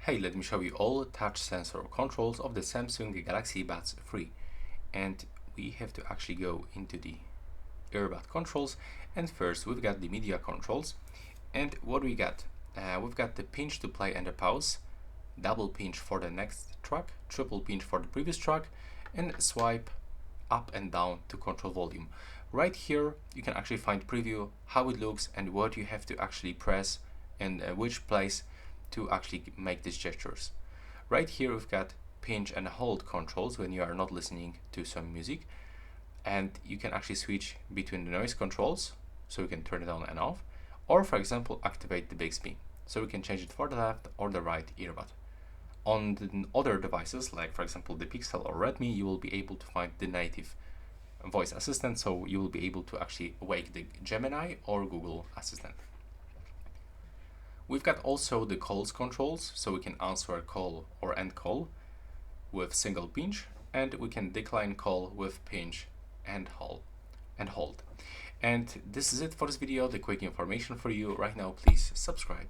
Hey, let me show you all touch sensor controls of the Samsung Galaxy Buds 3. And we have to actually go into the earbud controls. And first we've got the media controls. And what we got? We've got the pinch to play and the pause, double pinch for the next track, triple pinch for the previous track, and swipe up and down to control volume. Right here you can actually find preview, how it looks and what you have to actually press and which place to actually make these gestures. Right here we've got pinch and hold controls when you are not listening to some music, and you can actually switch between the noise controls, so you can turn it on and off, or for example activate the Bixby, so we can change it for the left or the right earbud. On the other devices, like for example the Pixel or Redmi, you will be able to find the native voice assistant, so you will be able to actually wake the Gemini or Google Assistant. We've got also the calls controls, so we can answer a call or end call with single pinch, and we can decline call with pinch and hold. And this is it for this video, the quick information for you. Right now, please subscribe.